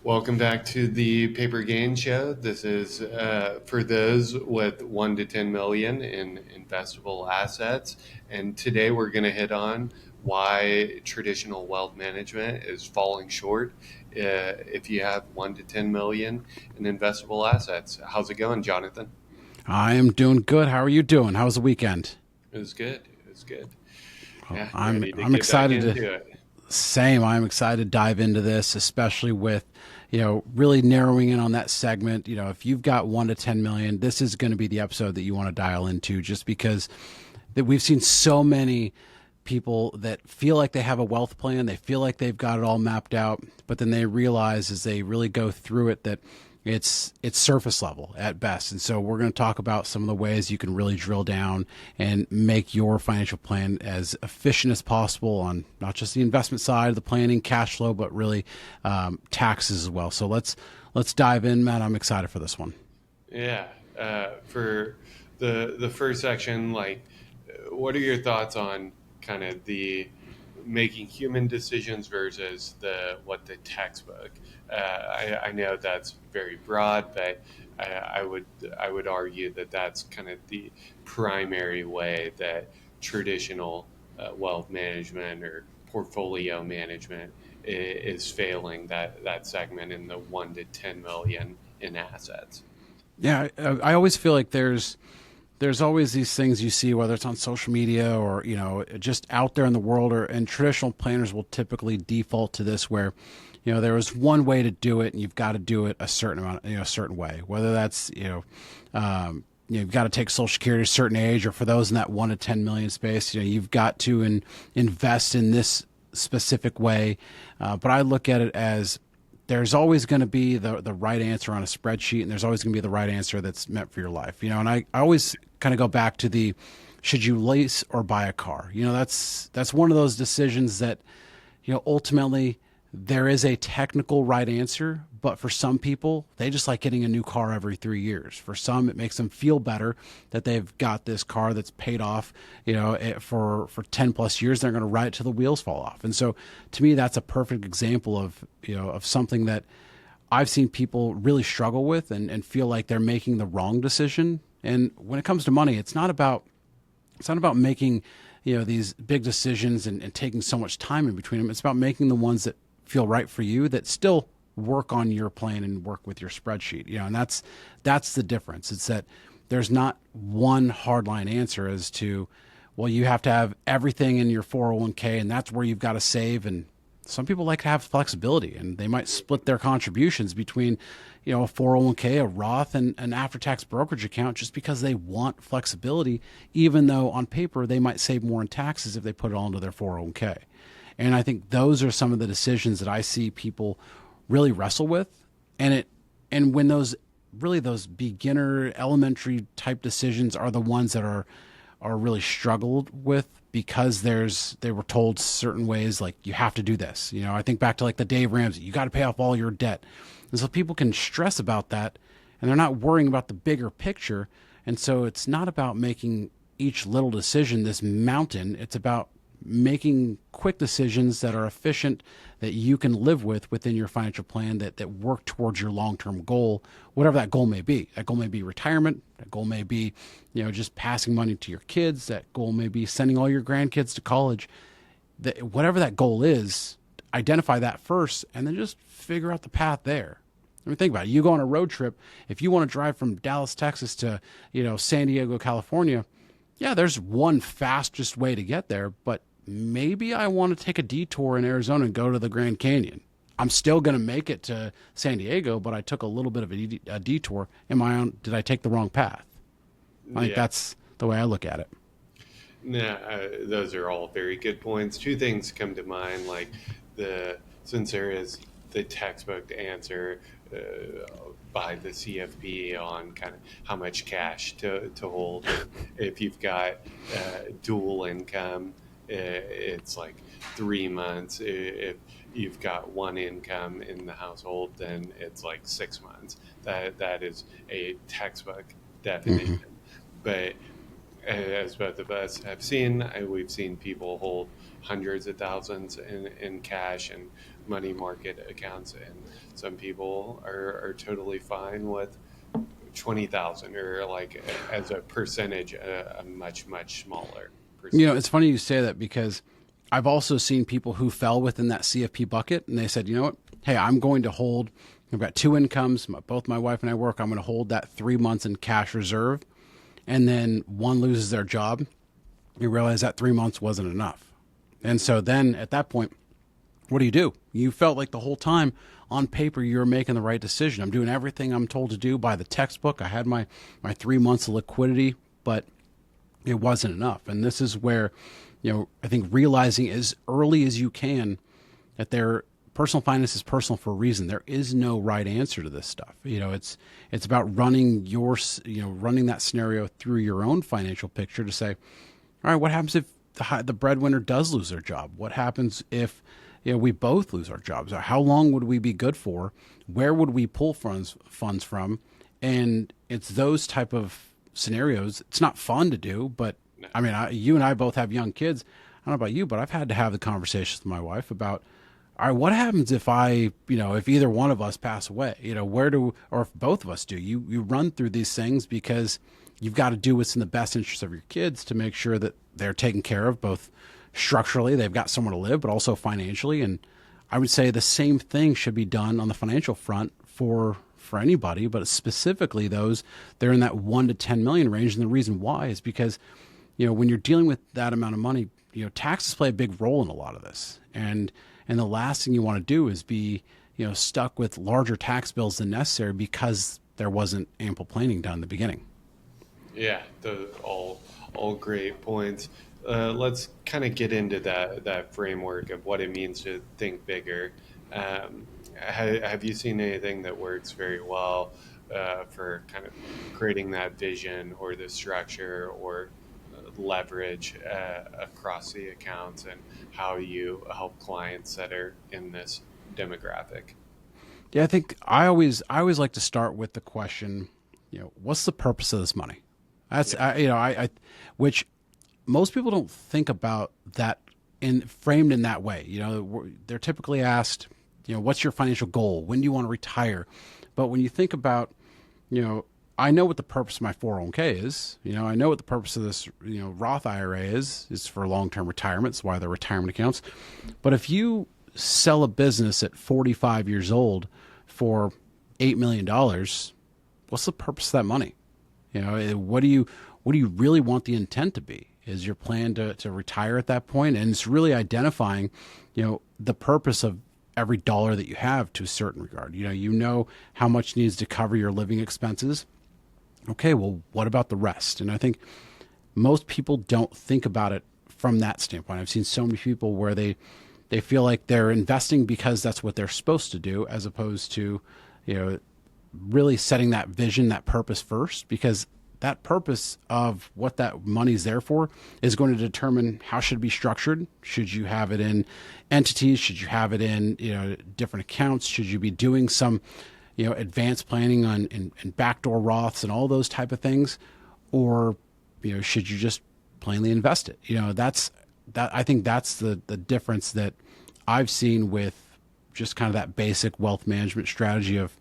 Welcome back to the Paper Gain Show. This is for those with 1 to 10 million in investable assets. And today we're going to hit on why traditional wealth management is falling short if you have 1 to 10 million in investable assets. How's it going, Jonathan? I am doing good. How are you doing? How was the weekend? It was good. It was good. Well, Yeah, I'm ready to I'm get back excited to into it. same. I'm excited to dive into this, especially with really narrowing in on that segment. If you've got 1 to 10 million, this is going to be the episode that you want to dial into, just because that we've seen so many people that feel like they have a wealth plan, they feel like they've got it all mapped out, but then they realize as they really go through it that it's surface level at best. And so we're going to talk about some of the ways you can really drill down and make your financial plan as efficient as possible on not just the investment side, the planning, cash flow, but really taxes as well. So let's dive in, Matt. I'm excited for this one. Yeah. For the first section, what are your thoughts on kind of the making human decisions versus the what the textbook? I know that's very broad, but I would argue that that's kind of the primary way that traditional wealth management or portfolio management is failing that segment in the 1 to 10 million in assets. Yeah, I always feel like there's always these things you see, whether it's on social media or just out there in the world, or and traditional planners will typically default to this, where there is one way to do it and you've got to do it a certain amount, a certain way, whether that's you've got to take Social Security at a certain age, or for those in that 1 to 10 million space, you've got to invest in this specific way. But I look at it as there's always going to be the right answer on a spreadsheet, and there's always going to be the right answer that's meant for your life. And I always kind of go back to the should you lease or buy a car? That's one of those decisions that ultimately there is a technical right answer, but for some people, they just like getting a new car every 3 years. For some, it makes them feel better that they've got this car that's paid off, for 10 plus years. They're going to ride it till the wheels fall off. And so to me, that's a perfect example of something that I've seen people really struggle with and feel like they're making the wrong decision. And when it comes to money, it's not about making these big decisions and taking so much time in between them. It's about making the ones that feel right for you, that still work on your plan and work with your spreadsheet. And that's the difference. It's that there's not one hardline answer as to, well, you have to have everything in your 401k and that's where you've got to save. And some people like to have flexibility, and they might split their contributions between a 401k, a Roth, and an after-tax brokerage account, just because they want flexibility, even though on paper they might save more in taxes if they put it all into their 401k. And I think those are some of the decisions that I see people really wrestle with. And when those beginner elementary type decisions are the ones that are really struggled with, because they were told certain ways, like you have to do this. I think back to like the Dave Ramsey, you got to pay off all your debt. And so people can stress about that, and they're not worrying about the bigger picture. And so it's not about making each little decision this mountain. It's about making quick decisions that are efficient, that you can live with within your financial plan, that work towards your long-term goal, whatever that goal may be. That goal may be retirement. That goal may be, just passing money to your kids. That goal may be sending all your grandkids to college. Whatever that goal is, identify that first and then just figure out the path there. I mean, think about it. You go on a road trip. If you want to drive from Dallas, Texas to, San Diego, California, yeah, there's one fastest way to get there, but maybe I want to take a detour in Arizona and go to the Grand Canyon. I'm still going to make it to San Diego, but I took a little bit of a detour. Did I take the wrong path? I think Yeah. that's the way I look at it. Yeah, those are all very good points. Two things come to mind, like since there is the textbook answer by the CFP on kind of how much cash to hold. If you've got dual income, it's like 3 months. If you've got one income in the household, then it's like 6 months. That is a textbook Mm-hmm. definition. But as both of us have seen, we've seen people hold hundreds of thousands in cash, and money market accounts, and some people are totally fine with 20,000, or like as a percentage, a much smaller You know, percentage. it's funny you say that because I've also seen people who fell within that CFP bucket and they said, you know what? Hey, I'm going to hold, I've got two incomes. Both my wife and I work. I'm going to hold that 3 months in cash reserve. And then one loses their job. You realize that 3 months wasn't enough. And Hmm. so then at that point, what do? You felt like the whole time on paper you were making the right decision. I'm doing everything I'm told to do by the textbook. I had my 3 months of liquidity, but it wasn't enough. And this is where, I think realizing as early as you can that their personal finance is personal for a reason. There is no right answer to this stuff. It's about running running that scenario through your own financial picture to say, all right, what happens if the breadwinner does lose their job? What happens if we both lose our jobs? How long would we be good for? Where would we pull funds from? And it's those type of scenarios. It's not fun to do, but No. I mean, you and I both have young kids. I don't know about you, but I've had to have the conversations with my wife about, all right, what happens if if either one of us pass away? Or if both of us do? You run through these things because you've got to do what's in the best interest of your kids to make sure that they're taken care of, both structurally, they've got somewhere to live, but also financially. And I would say the same thing should be done on the financial front for anybody, but specifically those they're in that 1 to 10 million range. And the reason why is because when you're dealing with that amount of money, taxes play a big role in a lot of this. And the last thing you want to do is be stuck with larger tax bills than necessary because there wasn't ample planning done in the beginning. Yeah, the all great points. Let's kind of get into that framework of what it means to think bigger. Have you seen anything that works very well for kind of creating that vision or the structure or leverage across the accounts, and how you help clients that are in this demographic? Yeah, I think I always like to start with the question, what's the purpose of this money? That's Yeah. which most people don't think about that in framed in that way. They're typically asked, what's your financial goal? When do you want to retire? But when you think about, I know what the purpose of my 401k is. I know what the purpose of this, Roth IRA is for long-term retirement. That's why they're retirement accounts. But if you sell a business at 45 years old for $8 million, what's the purpose of that money? What do you really want the intent to be? Is your plan to retire at that point? And it's really identifying, the purpose of every dollar that you have to a certain regard. You know how much needs to cover your living expenses. Okay, well, what about the rest? And I think most people don't think about it from that standpoint. I've seen so many people where they feel like they're investing because that's what they're supposed to do, as opposed to, really setting that vision, that purpose first, because that purpose of what that money's there for is going to determine how should it be structured. Should you have it in entities? Should you have it in different accounts? Should you be doing some advanced planning on and backdoor Roths and all those type of things, or should you just plainly invest it? I think that's the difference that I've seen with just kind of that basic wealth management strategy of,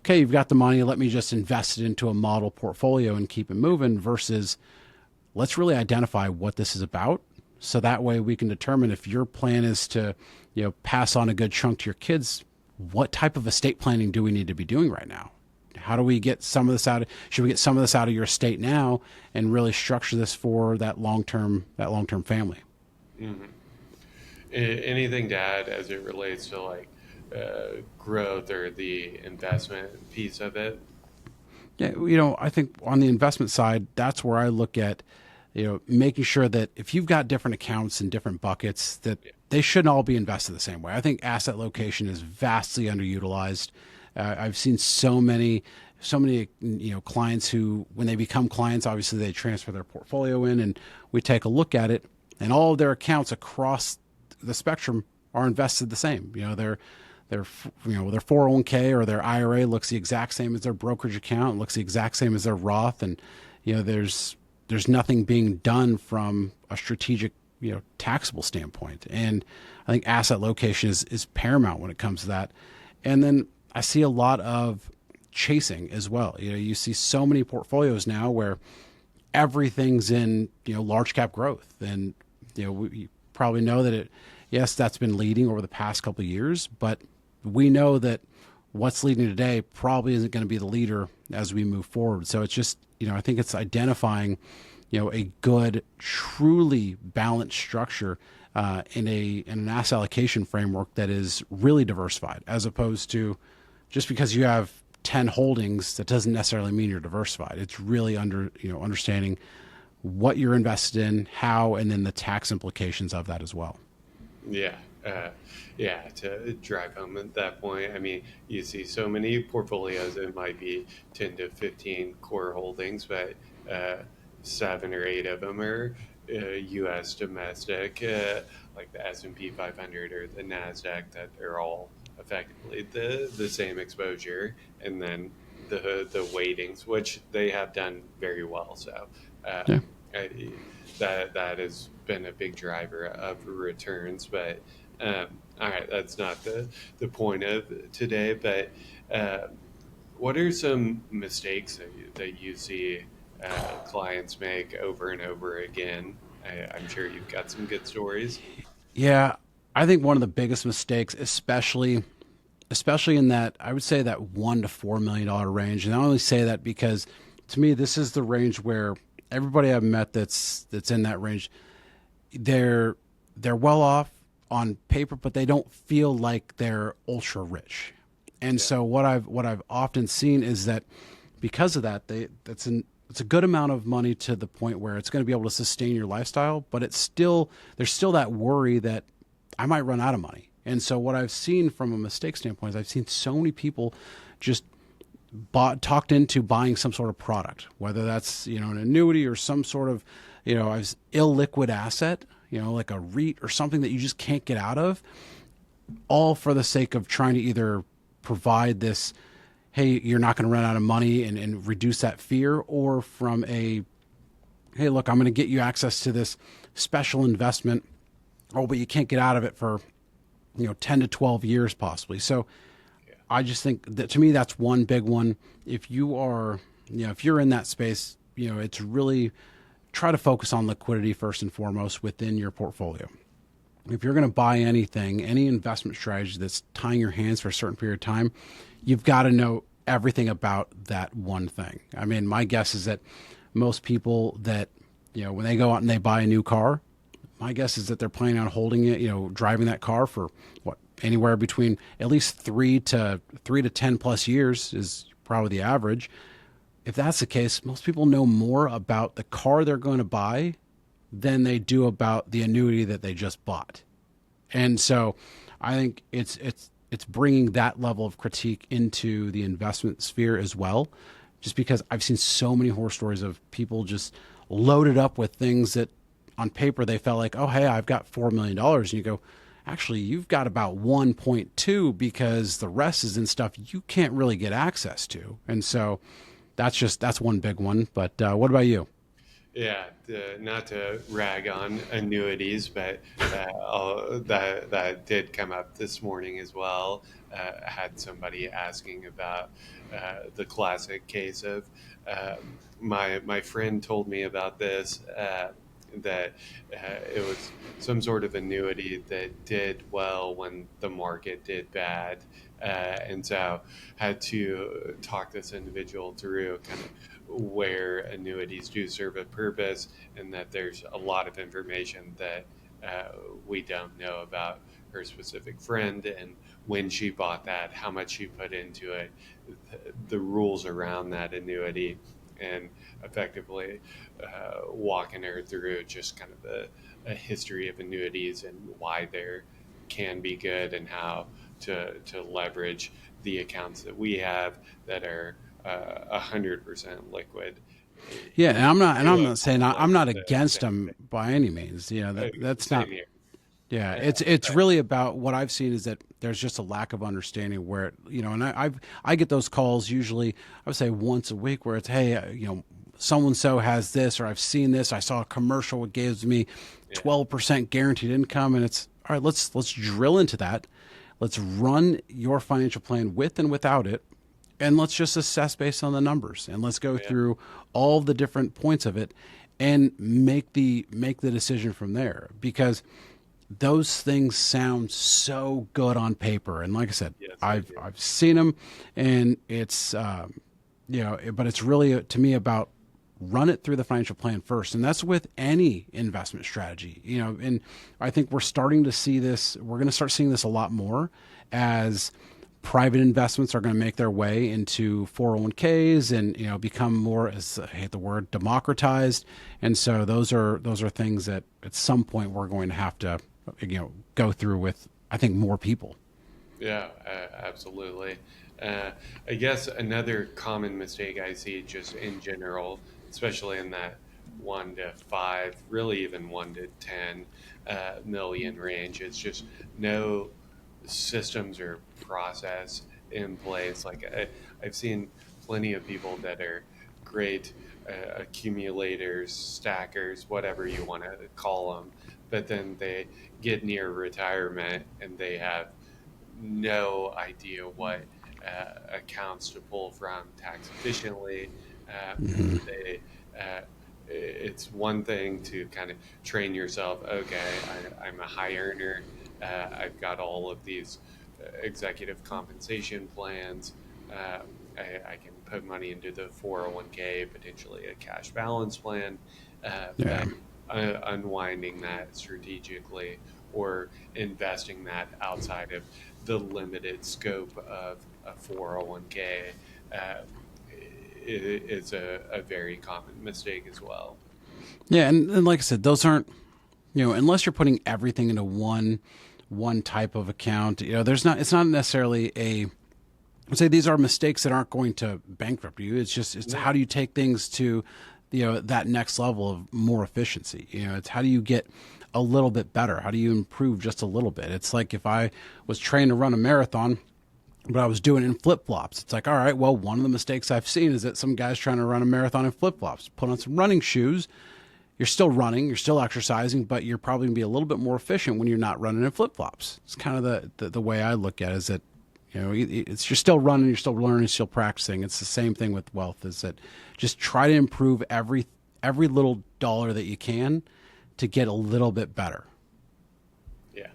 okay, you've got the money, let me just invest it into a model portfolio and keep it moving, versus let's really identify what this is about. So that way we can determine if your plan is to, pass on a good chunk to your kids, what type of estate planning do we need to be doing right now? How do we get some of this out? Should we get some of this out of your estate now and really structure this for that long-term family? Hmm. Anything to add as it relates to like growth or the investment piece of it? Yeah, I think on the investment side, that's where I look at, making sure that if you've got different accounts and different buckets, that Yeah. they shouldn't all be invested the same way. I think asset location is vastly underutilized. I've seen so many clients who, when they become clients, obviously they transfer their portfolio in, and we take a look at it, and all of their accounts across the spectrum are invested the same. Their 401k or their IRA looks the exact same as their brokerage account, looks the exact same as their Roth, and there's nothing being done from a strategic taxable standpoint. And I think asset location is paramount when it comes to that. And then I see a lot of chasing as well. You see so many portfolios now where everything's in large cap growth, and you probably know that yes, that's been leading over the past couple of years, but we know that what's leading today probably isn't going to be the leader as we move forward. So it's just I think it's identifying a good, truly balanced structure in an asset allocation framework that is really diversified, as opposed to just because you have 10 holdings, that doesn't necessarily mean you're diversified. It's really understanding what you're invested in, how, and then the tax implications of that as well. Yeah. Yeah, to drive home at that point, I mean, you see so many portfolios, it might be 10 to 15 core holdings, but uh, seven or eight of them are U.S. domestic, like the S&P 500 or the NASDAQ, that are all effectively the same exposure, and then the weightings, which they have done very well. So uh, Yeah. I, that has been a big driver of returns. But um, all right, that's not the point of today. But uh, what are some mistakes that you see clients make over and over again? I'm sure you've got some good stories. Yeah, I think one of the biggest mistakes, especially in that, I would say that $1 to $4 million range. And I only say that because to me, this is the range where everybody I've met that's in that range, they're well off on paper, but they don't feel like they're ultra rich. And Yeah. so what I've often seen is that because of that, it's a good amount of money to the point where it's going to be able to sustain your lifestyle, but there's still that worry that I might run out of money. And so what I've seen from a mistake standpoint is I've seen so many people just talked into buying some sort of product, whether that's an annuity or some sort of illiquid asset, like a REIT or something that you just can't get out of, all for the sake of trying to either provide this, hey, you're not going to run out of money, and reduce that fear, or from a, hey, look, I'm going to get you access to this special investment, oh, but you can't get out of it for 10 to 12 years possibly. So Yeah. I just think that, to me, that's one big one. If you are, if you're in that space, it's really try to focus on liquidity first and foremost within your portfolio. If you're going to buy anything, any investment strategy that's tying your hands for a certain period of time, you've got to know everything about that one thing. I mean, my guess is that most people that, when they go out and they buy a new car, my guess is that they're planning on holding it, driving that car for anywhere between at least 3 to 10 plus years is probably the average. If that's the case, most people know more about the car they're going to buy than they do about the annuity that they just bought. And so I think it's bringing that level of critique into the investment sphere as well, just because I've seen so many horror stories of people just loaded up with things that on paper they felt like, oh, hey, I've got $4 million. And you go, actually, you've got about 1.2 because the rest is in stuff you can't really get access to. And so that's one big one. But what about you? Yeah, not to rag on annuities, but that did come up this morning as well. I had somebody asking about the classic case of my friend told me about this, that it was some sort of annuity that did well when the market did bad, and so had to talk this individual through kind of where annuities do serve a purpose, and that there's a lot of information that we don't know about her specific friend, and when she bought that, how much she put into it, the rules around that annuity, and effectively walking her through just kind of a history of annuities and why they can be good, and how to leverage the accounts that we have that are 100% liquid. Yeah, and I'm To not saying I'm accomplish not the against same them by any means. That's not. same here. Yeah, Uh, it's but really about what I've seen is that there's just a lack of understanding where and I get those calls usually, I would say once a week, where it's, hey, so and so has this, or I've seen this. I saw a commercial that gives me Yeah. 12% guaranteed income, and it's all right. Let's drill into that. Let's run your financial plan with and without it, and let's just assess based on the numbers, and let's go Yeah. through all the different points of it and make the decision from there, because those things sound so good on paper. And like I said, Yes, they I've do. I've seen them, and it's but it's really to me about run it through the financial plan first, and that's with any investment strategy. And I think we're starting to see this. We're going to start seeing this a lot more as private investments are going to make their way into 401ks and become more, as I hate the word, democratized. And so those are things that at some point we're going to have to go through with, I think, more people. Yeah, absolutely. Uh, I guess another common mistake I see just in general, especially in that 1 to 5, really even 1 to 10 million range, it's just no systems or process in place. I've seen plenty of people that are great accumulators, stackers, whatever you want to call them, but then they get near retirement and they have no idea what accounts to pull from tax efficiently. Uh, they, it's one thing to kind of train yourself. Okay, I'm a high earner. I've got all of these executive compensation plans. Uh, I can put money into the 401k, potentially a cash balance plan, Yeah. but unwinding that strategically or investing that outside of the limited scope of a 401k uh, is a very common mistake as well. Yeah, and like I said, those aren't, unless you're putting everything into one type of account. There's not it's not necessarily a, I'd say these are mistakes that aren't going to bankrupt you. It's how No, do you take things to that next level of more efficiency. It's how do you get a little bit better? How do you improve just a little bit? It's like if I was trained to run a marathon, but I was doing it in flip flops. It's like, all right, well, one of the mistakes I've seen is that some guys trying to run a marathon in flip flops. Put on some running shoes. You're still running, you're still exercising, but you're probably gonna be a little bit more efficient when you're not running in flip flops. It's kind of the way I look at it, is that it's, you're still running, you're still learning, still practicing. It's the same thing with wealth. Is that just try to improve every little dollar that you can to get a little bit better. yeah,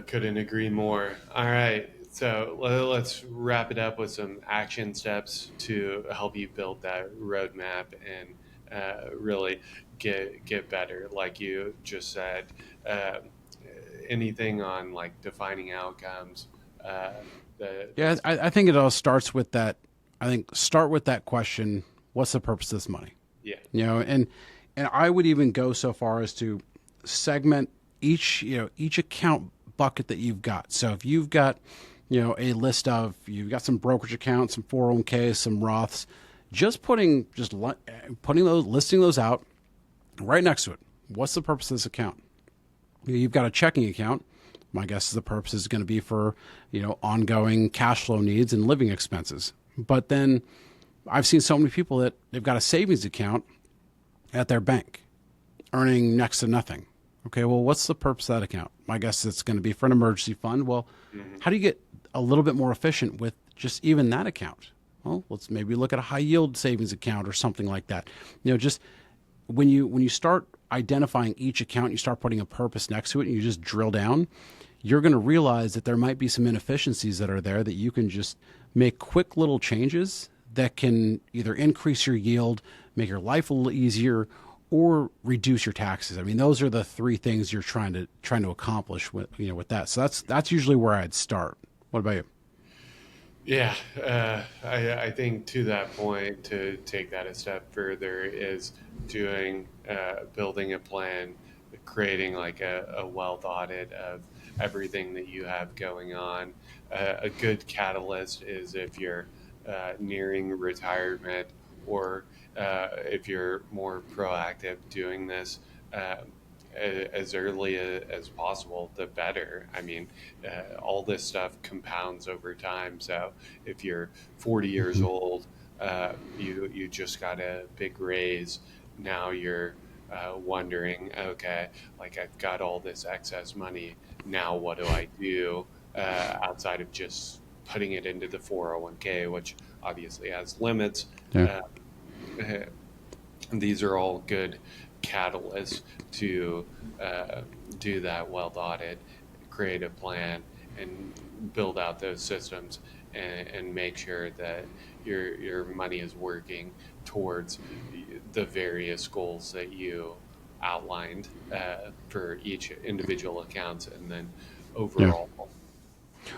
couldn't agree more. All right, so let's wrap it up with some action steps to help you build that roadmap and really get better. Like you just said, uh, anything on like defining outcomes. Uh, Yeah, that's I think it all starts with that. I think start with that question: what's the purpose of this money? yeah, And I would even go so far as to segment each account bucket that you've got. So if you've got a list of, you've got some brokerage accounts, some 401ks, some Roths, putting those, listing those out right next to it. What's the purpose of this account? You've got a checking account. My guess is the purpose is going to be for ongoing cash flow needs and living expenses. But then I've seen so many people that they've got a savings account at their bank, earning next to nothing. Okay, well, what's the purpose of that account? My guess is it's going to be for an emergency fund. Well, hmm, how do you get a little bit more efficient with just even that account? Well, let's maybe look at a high yield savings account or something like that. Just when you start identifying each account, you start putting a purpose next to it, and you just drill down, you're going to realize that there might be some inefficiencies that are there that you can just make quick little changes that can either increase your yield, make your life a little easier, or reduce your taxes. I mean, those are the three things you're trying to accomplish with that. So that's usually where I'd start. What about you? yeah. I think to that point, to take that a step further, is building a plan, creating like a wealth audit of everything that you have going on. A good catalyst is if you're nearing retirement, or if you're more proactive doing this uh, as early as possible, the better. I mean, all this stuff compounds over time. So if you're 40 years Hmm. old, you just got a big raise. Now you're wondering, okay, like I've got all this excess money. Now what do I do outside of just putting it into the 401k, which obviously has limits. Yeah. Uh, these are all good catalysts to uh, do that wealth audit, create a plan, and build out those systems, and make sure that your money is working towards the various goals that you outlined for each individual accounts, and then Yeah. overall.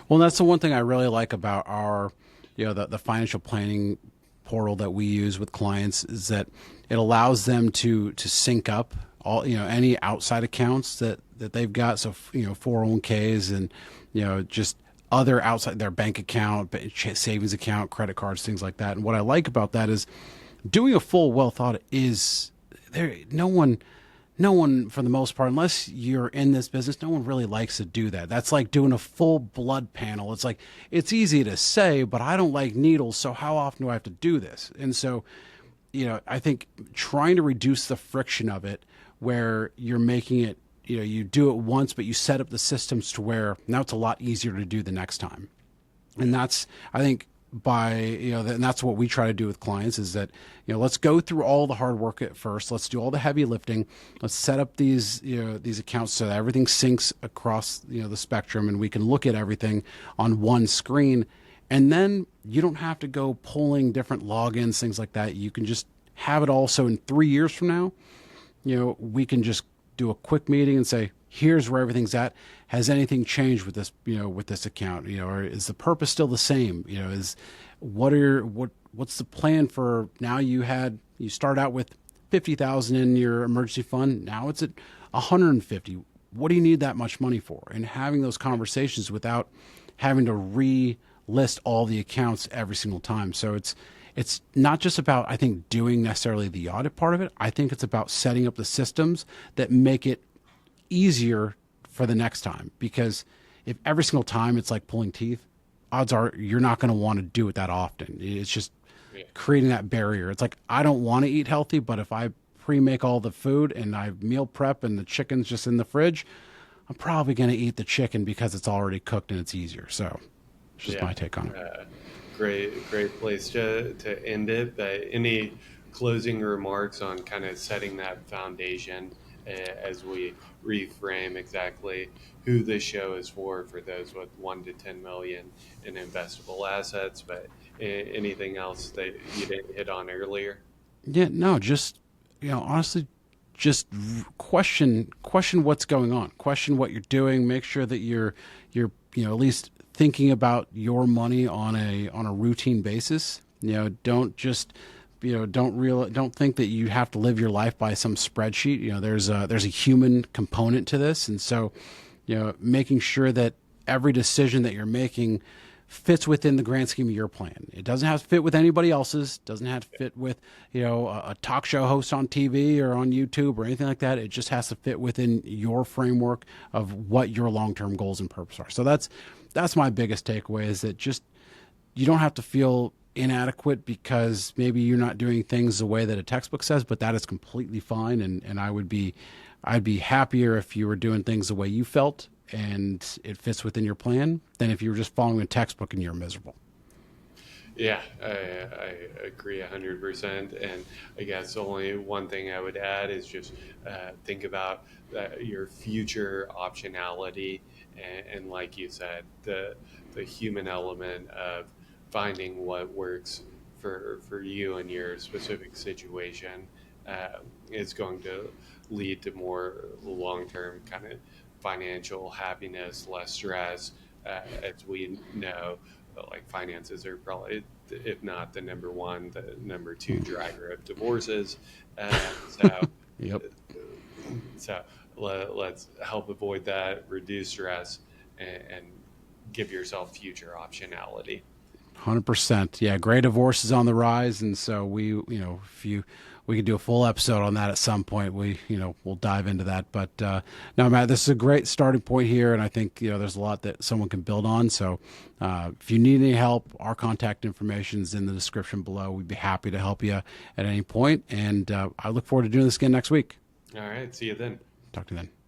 Well, that's the one thing I really like about our, the financial planning portal that we use with clients is that it allows them to sync up all, any outside accounts that they've got. So, 401ks and, just other outside their bank account, savings account, credit cards, things like that. And what I like about that is doing a full wealth audit is there. No one for the most part, unless you're in this business, no one really likes to do that. That's like doing a full blood panel. It's like, it's easy to say, but I don't like needles. So how often do I have to do this? And so, I think trying to reduce the friction of it where you're making it, you do it once, but you set up the systems to where now it's a lot easier to do the next time. And that's, I think, by, and that's what we try to do with clients is that, let's go through all the hard work at first. Let's do all the heavy lifting. Let's set up these accounts so that everything syncs across, the spectrum, and we can look at everything on one screen. And then you don't have to go pulling different logins, things like that. You can just have it all. So in 3 years from now, we can just do a quick meeting and say, here's where everything's at. Has anything changed with this, with this account, or is the purpose still the same? What's the plan for now? You start out with 50,000 in your emergency fund. Now it's at 150. What do you need that much money for? And having those conversations without having to relist all the accounts every single time. So it's not just about, I think, doing necessarily the audit part of it. I think it's about setting up the systems that make it easier for the next time. Because if every single time it's like pulling teeth, odds are you're not going to want to do it that often. It's just Yeah. creating that barrier. It's like, I don't want to eat healthy, but if I pre-make all the food and I meal prep and the chicken's just in the fridge, I'm probably going to eat the chicken because it's already cooked and it's easier. So it's just Yeah. my take on it. Great place to end it. But any closing remarks on kind of setting that foundation as we reframe exactly who this show is for those with 1 to 10 million in investable assets, but anything else that you didn't hit on earlier? Yeah, no, just, honestly, just question what's going on, question what you're doing, make sure that you're at least thinking about your money on a routine basis. Don't think that you have to live your life by some spreadsheet. There's a human component to this, and so, making sure that every decision that you're making fits within the grand scheme of your plan. It doesn't have to fit with anybody else's. Doesn't have to fit with a talk show host on TV or on YouTube or anything like that. It just has to fit within your framework of what your long-term goals and purpose are. So that's my biggest takeaway is that just you don't have to feel inadequate because maybe you're not doing things the way that a textbook says, but that is completely fine. And I'd be happier if you were doing things the way you felt and it fits within your plan than if you were just following a textbook and you're miserable. Yeah, I agree 100%. And I guess only one thing I would add is just think about your future optionality. And like you said, the human element of finding what works for you and your specific situation is going to lead to more long-term kind of financial happiness, less stress. As we know, like finances are probably, if not the number one, the number two driver of divorces. So, Yep. so let's help avoid that, reduce stress, and give yourself future optionality. 100%. Yeah. Gray divorce is on the rise. And so if we could do a full episode on that at some point. We'll dive into that. But no, Matt, this is a great starting point here, and I think there's a lot that someone can build on. So if you need any help, our contact information is in the description below. We'd be happy to help you at any point, and I look forward to doing this again next week. All right. See you then. Talk to you then.